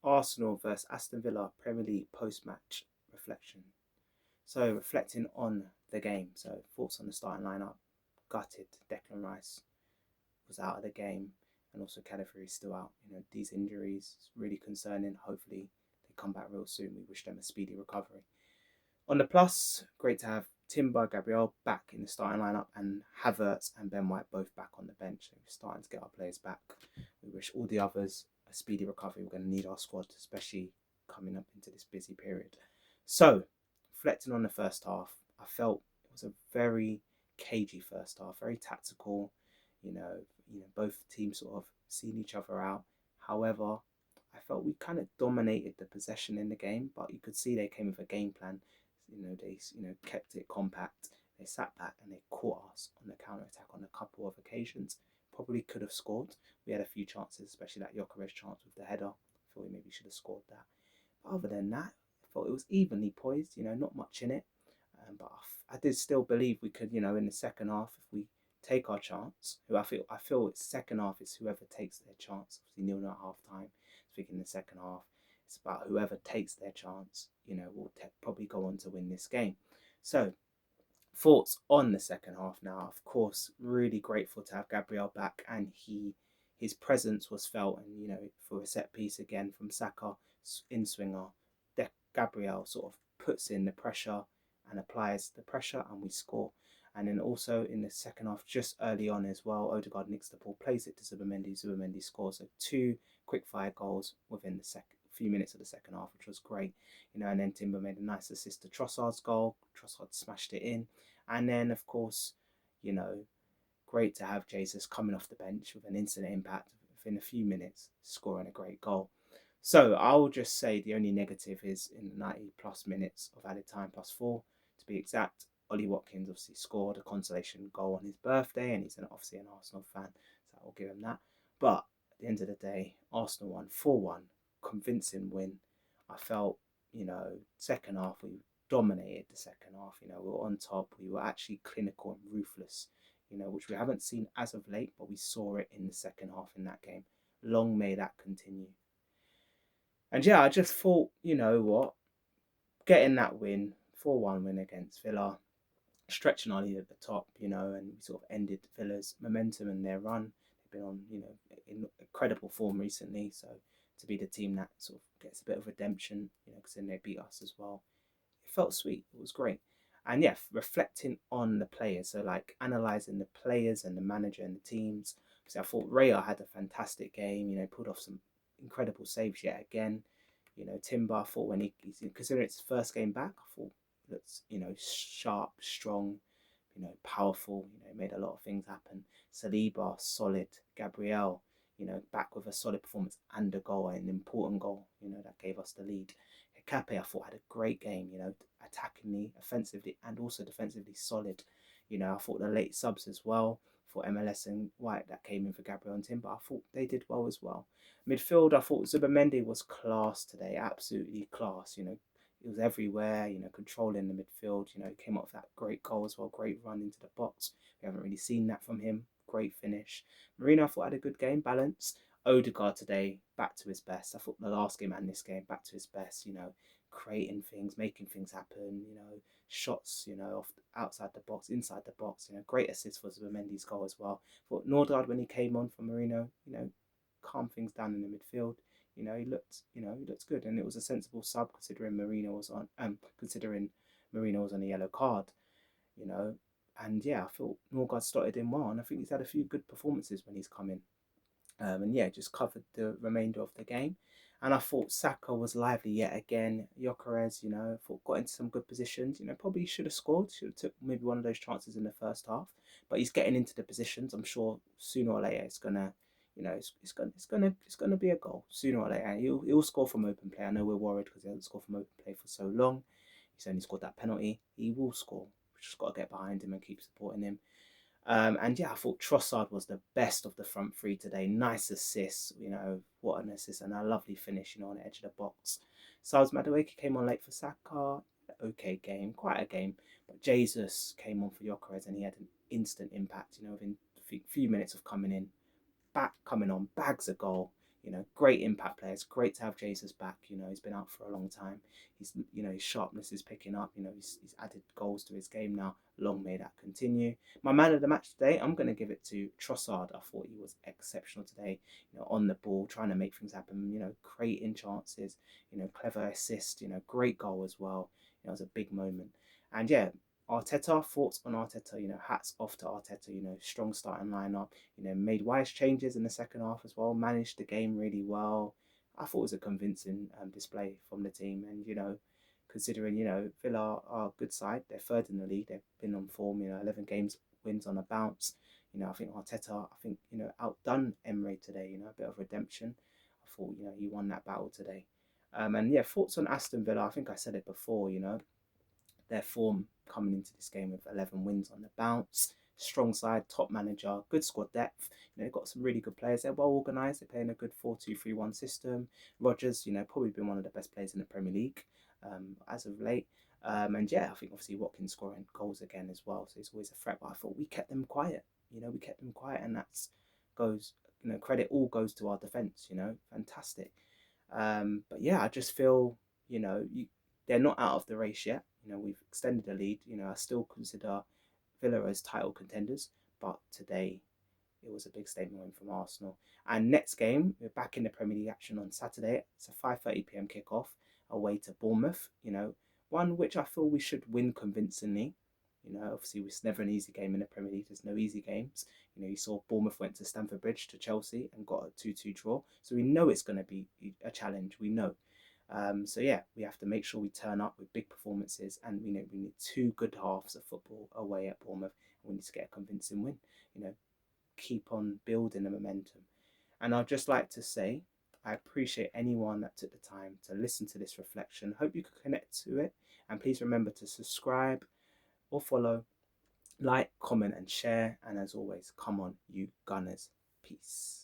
Arsenal versus Aston Villa Premier League post-match reflection. So reflecting on the game. So thoughts on the starting lineup. Gutted. Declan Rice was out of the game, and also Calafiori is still out. These injuries is really concerning. Hopefully they come back real soon. We wish them a speedy recovery. On the plus, great to have Timber, Gabriel back in the starting lineup, and Havertz and Ben White both back on the bench. So we're starting to get our players back. We wish all the others a speedy recovery. We're going to need our squad, especially coming up into this busy period. So, reflecting on the first half, I felt it was a very cagey first half, very tactical. Both teams sort of seeing each other out. However, I felt we kind of dominated the possession in the game, but you could see they came with a game plan. They kept it compact. They sat back and they caught us on the counter attack on a couple of occasions. Probably could have scored. We had a few chances, especially that Gyökeres chance with the header. I thought we maybe should have scored that. But other than that, I thought it was evenly poised. Not much in it. But I did still believe we could. In the second half, if we take our chance, I feel it's second half is whoever takes their chance. Obviously, 0-0 at half time. Speaking in the second half, it's about whoever takes their chance, will probably go on to win this game. So, thoughts on the second half now. Of course, really grateful to have Gabriel back, and his presence was felt. And for a set piece again from Saka in swinger, Gabriel sort of puts in the pressure and applies the pressure, and we score. And then also in the second half, just early on as well, Odegaard nicks the ball, plays it to Zubimendi. Zubimendi scores. So 2 quick fire goals within the few minutes of the second half, which was great. And then Timber made a nice assist to Trossard's goal. Trossard smashed it in. And then, of course, great to have Jesus coming off the bench with an instant impact within a few minutes, scoring a great goal. So I'll just say the only negative is in the 90 plus minutes of added time plus 4, to be exact. Ollie Watkins obviously scored a consolation goal on his birthday, and he's obviously an Arsenal fan, so I'll give him that. But at the end of the day, Arsenal won 4-1, convincing win. I felt, second half we dominated the second half. We were on top. We were actually clinical and ruthless, which we haven't seen as of late, but we saw it in the second half in that game. Long may that continue. And yeah, I just thought, getting that win, 4-1 win against Villa, stretching our lead at the top, and we sort of ended Villa's momentum and their run. They've been on, in incredible form recently. So to be the team that sort of gets a bit of redemption, because then they beat us as well. It felt sweet. It was great. And yeah, reflecting on the players. So like analysing the players and the manager and the teams. Because I thought Raya had a fantastic game, pulled off some incredible saves yet again. Timber, I thought when he's considering it's his first game back, I thought looks, sharp, strong, powerful, made a lot of things happen. Saliba, solid. Gabriel, back with a solid performance and a goal, an important goal, that gave us the lead. Cape, I thought, had a great game, attackingly, offensively, and also defensively solid. I thought the late subs as well, for MLS and White that came in for Gabriel and Timber, I thought they did well as well. Midfield, I thought Zubimendi was class today, absolutely class. He was everywhere, controlling the midfield. He came up with that great goal as well, great run into the box. We haven't really seen that from him. Great finish. Marino, I thought, had a good game, balance. Odegaard today, back to his best. I thought the last game and this game, back to his best. Creating things, making things happen. Shots, off outside the box, inside the box. Great assist for Zubimendi's goal as well. I thought Norgard, when he came on for Marino, calmed things down in the midfield. He looked good, and it was a sensible sub considering Marino was on a yellow card. And yeah, I thought Norgard started in well, and I think he's had a few good performances when he's come in. And yeah, just covered the remainder of the game. And I thought Saka was lively yet again. Gyökeres, I thought got into some good positions. Probably should have scored. Should have took maybe one of those chances in the first half. But he's getting into the positions. I'm sure sooner or later it's gonna, it's gonna be a goal sooner or later. He'll score from open play. I know we're worried because he hasn't scored from open play for so long. He's only scored that penalty. He will score. We've just got to get behind him and keep supporting him. And yeah, I thought Trossard was the best of the front three today. Nice assists, what an assist, and a lovely finish, on the edge of the box. Sals Madueke came on late for Saka. Okay game, quite a game. But Jesus came on for Gyökeres, and he had an instant impact, within a few minutes of coming on, bags a goal. You know, great impact players. Great to have Jesus back. You know, he's been out for a long time. His sharpness is picking up. You know, he's added goals to his game now. Long may that continue. My man of the match today, I'm going to give it to Trossard. I thought he was exceptional today. You know, on the ball, trying to make things happen. You know, creating chances. You know, clever assist. You know, great goal as well. You know, it was a big moment. And yeah, Arteta, thoughts on Arteta, you know, hats off to Arteta, you know, strong starting lineup, you know, made wise changes in the second half as well, managed the game really well. I thought it was a convincing display from the team. And, you know, considering, you know, Villa are a good side, they're third in the league, they've been on form, you know, 11 games, wins on a bounce. You know, I think Arteta, you know, outdone Emery today, you know, a bit of redemption. I thought, you know, he won that battle today. And yeah, thoughts on Aston Villa, I think I said it before, you know, their form coming into this game with 11 wins on the bounce. Strong side, top manager, good squad depth. You know, they've got some really good players. They're well organised. They're playing a good 4-2-3-1 system. Rodgers, you know, probably been one of the best players in the Premier League as of late. And yeah, I think obviously Watkins scoring goals again as well. So it's always a threat. But I thought we kept them quiet. You know, we kept them quiet, and that's goes. You know, credit all goes to our defence. You know, fantastic. But yeah, I just feel, you know, they're not out of the race yet. You know, we've extended the lead. You know, I still consider Villa as title contenders, but today it was a big statement win from Arsenal. And next game, we're back in the Premier League action on Saturday. It's a 5:30 p.m. kickoff away to Bournemouth. You know, one which I feel we should win convincingly. You know, obviously it's never an easy game in the Premier League. There's no easy games. You know, you saw Bournemouth went to Stamford Bridge to Chelsea and got a 2-2 draw. So we know it's going to be a challenge. We know. So yeah, we have to make sure we turn up with big performances, and we know we need two good halves of football away at Bournemouth. And we need to get a convincing win. You know, keep on building the momentum. And I'd just like to say, I appreciate anyone that took the time to listen to this reflection. Hope you could connect to it. And please remember to subscribe or follow, like, comment, and share. And as always, come on, you Gunners. Peace.